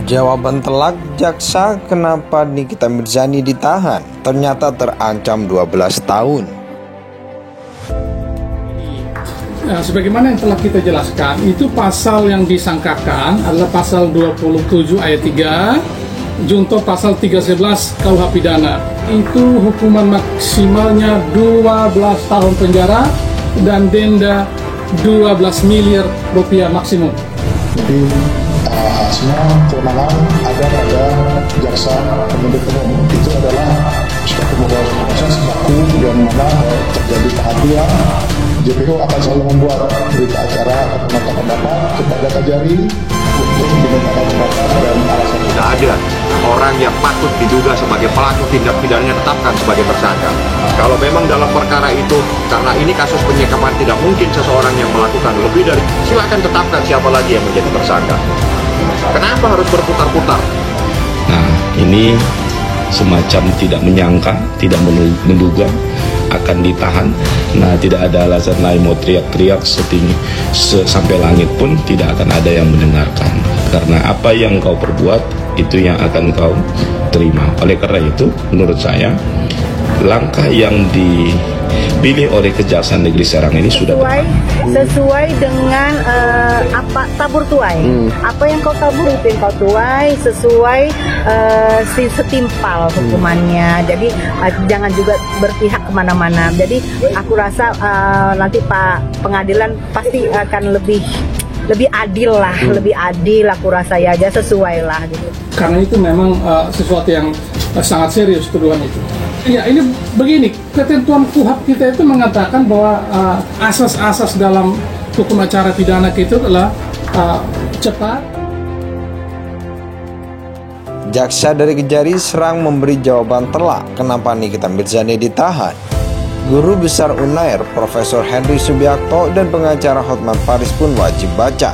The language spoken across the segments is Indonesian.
Jawaban telak jaksa kenapa Nikita Mirzani ditahan ternyata terancam 12 tahun. Nah, sebagaimana yang telah kita jelaskan, itu pasal yang disangkakan adalah pasal 27 ayat 3 junto pasal 311 KUH pidana. Itu hukuman maksimalnya 12 tahun penjara dan denda 12 miliar rupiah maksimum. Jadi semua kewenangan ada pada jaksa penuntut umum. Itu adalah suatu proses baku yang mana terjadi kehatian. JPO akan selalu membuat berita acara atau nota pendapat kepada Kajari untuk dimintakan pendapat dan alasan. Tidak ada orang yang patut diduga sebagai pelaku tindak pidananya tetapkan sebagai tersangka. Kalau memang dalam perkara itu, karena ini kasus penyekapan, tidak mungkin seseorang yang melakukan lebih dari, silakan tetapkan siapa lagi yang menjadi tersangka. Kenapa harus berputar-putar? Nah, ini semacam tidak menyangka, tidak menduga akan ditahan. Nah, tidak ada alasan lain mau teriak-teriak setinggi sampai langit pun tidak akan ada yang mendengarkan. Karena apa yang kau perbuat itu yang akan kau terima. Oleh karena itu, menurut saya langkah yang dipilih oleh Kejaksaan Negeri Serang ini sudah sesuai dengan apa tabur tuai. Apa yang kau tabur itu yang kau tuai, sesuai setimpal hukumannya. Jadi jangan juga berpihak kemana-mana. Jadi aku rasa nanti Pak Pengadilan pasti akan lebih adil lah, lebih adil aku rasa ya, aja sesuai lah gitu. Karena itu memang sesuatu yang sangat serius tuduhan itu. Ya, ini begini, ketentuan KUHP kita itu mengatakan bahwa asas-asas dalam hukum acara pidana kita adalah cepat. Jaksa dari Kejari Serang memberi jawaban telak kenapa Nikita Mirzani ditahan. Guru Besar Unair Profesor Henry Subiakto dan pengacara Hotman Paris pun wajib baca.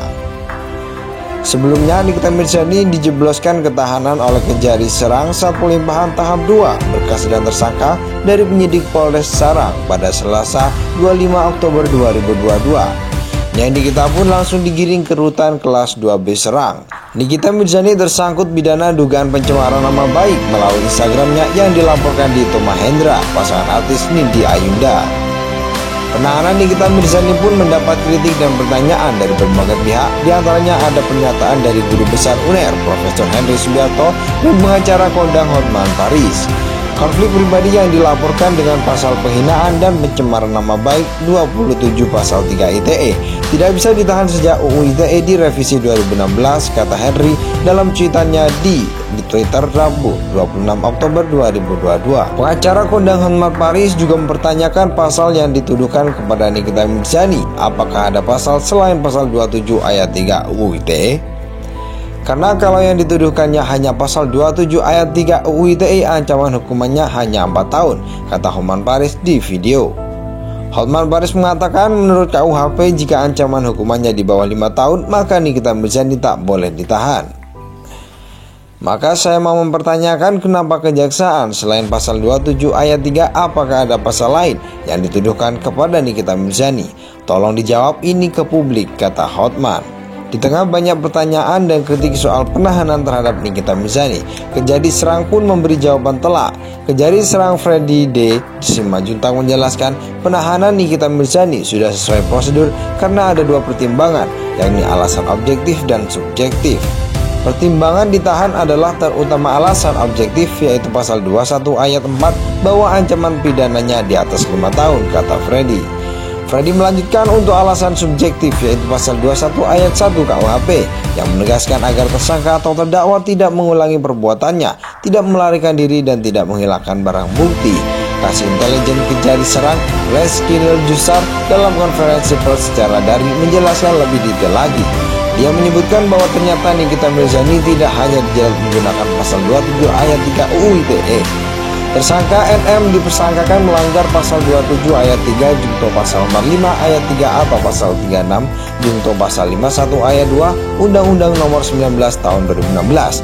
Sebelumnya Nikita Mirzani dijebloskan ketahanan oleh Kejari Serang saat pelimpahan tahap 2 berkas dan tersangka dari penyidik Polres Serang pada Selasa 25 Oktober 2022. Nikita pun langsung digiring ke rutan kelas 2B Serang. Nikita Mirzani tersangkut pidana dugaan pencemaran nama baik melalui Instagramnya yang dilaporkan di Toma Hendra, pasangan artis Nindi Ayunda. Penahanan Nikita Mirzani pun mendapat kritik dan pertanyaan dari berbagai pihak, diantaranya ada pernyataan dari Guru Besar UNER Profesor Henry Subiakto dan pengacara kondang Hotman Paris. Konflik pribadi yang dilaporkan dengan pasal penghinaan dan pencemaran nama baik 27 pasal 3 ITE tidak bisa ditahan sejak UU ITE direvisi 2016, kata Henry dalam cuitannya di Twitter Rabu 26 Oktober 2022. Pengacara kondang Hotman Paris juga mempertanyakan pasal yang dituduhkan kepada Nikita Mirzani. Apakah ada pasal selain pasal 27 ayat 3 UU ITE? Karena kalau yang dituduhkannya hanya pasal 27 ayat 3 UU ITE, ancaman hukumannya hanya 4 tahun, kata Hotman Paris di video. Hotman Paris mengatakan menurut KUHP jika ancaman hukumannya di bawah 5 tahun, maka Nikita Mirzani tak boleh ditahan. Maka saya mau mempertanyakan kenapa kejaksaan selain pasal 27 ayat 3, apakah ada pasal lain yang dituduhkan kepada Nikita Mirzani? Tolong dijawab ini ke publik, kata Hotman. Di tengah banyak pertanyaan dan kritik soal penahanan terhadap Nikita Mirzani, Kejari Serang pun memberi jawaban telak. Kejari Serang Freddy D. Simajuntang menjelaskan penahanan Nikita Mirzani sudah sesuai prosedur karena ada 2 pertimbangan, yakni alasan objektif dan subjektif. Pertimbangan ditahan adalah terutama alasan objektif, yaitu pasal 21 ayat 4 bahwa ancaman pidananya di atas 5 tahun, kata Freddy. Freddy melanjutkan untuk alasan subjektif, yaitu pasal 21 ayat 1 KUHP yang menegaskan agar tersangka atau terdakwa tidak mengulangi perbuatannya, tidak melarikan diri dan tidak menghilangkan barang bukti. Kasih Intelijen Kejari Serang Reski Jusar dalam konferensi pers secara daring menjelaskan lebih detail lagi. Dia menyebutkan bahwa ternyata Nikita Mirzani tidak hanya dijerat menggunakan pasal 27 ayat 3 UU ITE. Tersangka NM dipersangkakan melanggar pasal 27 ayat 3 junto pasal 45 ayat 3 atau pasal 36 junto pasal 51 ayat 2 Undang-Undang Nomor 19 Tahun 2016